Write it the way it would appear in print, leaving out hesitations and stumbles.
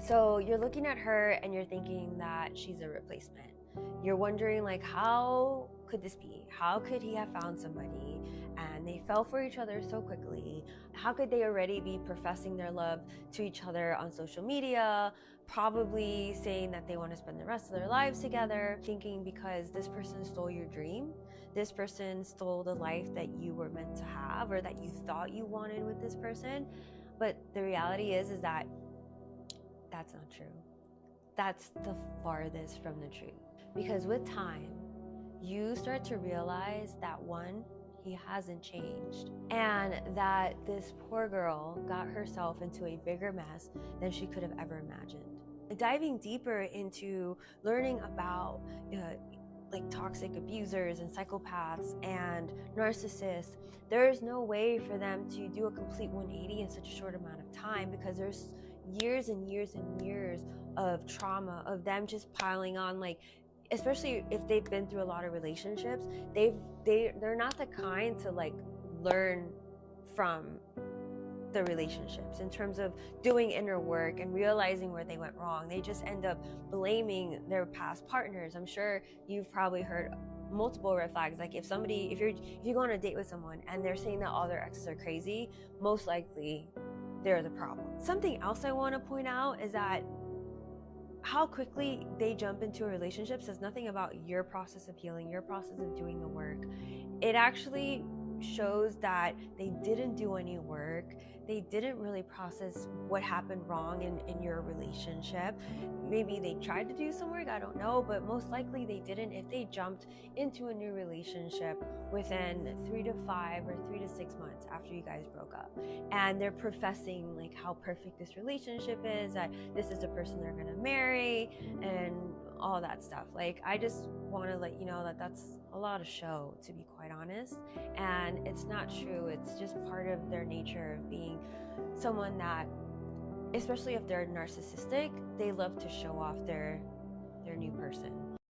So you're looking at her and you're thinking that she's a replacement. You're wondering, like, how could this be? How could he have found somebody and they fell for each other so quickly? How could they already be professing their love to each other on social media, probably saying that they want to spend the rest of their lives together, thinking because this person stole your dream, this person stole the life that you were meant to have or that you thought you wanted with this person. But the reality is that that's not true. That's the farthest from the truth. Because with time, you start to realize that one, he hasn't changed, and that this poor girl got herself into a bigger mess than she could have ever imagined. Diving deeper into learning about like toxic abusers and psychopaths and narcissists, there's no way for them to do a complete 180 in such a short amount of time, because there's years and years and years of trauma of them just piling on, like, especially if they've been through a lot of relationships, they're not the kind to like learn from the relationships in terms of doing inner work and realizing where they went wrong. They just end up blaming their past partners. I'm sure you've probably heard multiple red flags. Like if you go on a date with someone and they're saying that all their exes are crazy, most likely they're the problem. Something else I want to point out is that how quickly they jump into a relationship says nothing about your process of healing, your process of doing the work. It actually shows that they didn't do any work. They didn't really process what happened wrong in your relationship. Maybe they tried to do some work, I don't know, but most likely they didn't if they jumped into a new relationship within 3 to 5 or 3 to 6 months after you guys broke up. And they're professing like how perfect this relationship is, that this is the person they're gonna marry, and all that stuff. Like, I just want to let you know that that's a lot of show, to be quite honest, and it's not true. It's just part of their nature of being someone that, especially if they're narcissistic, they love to show off their new person.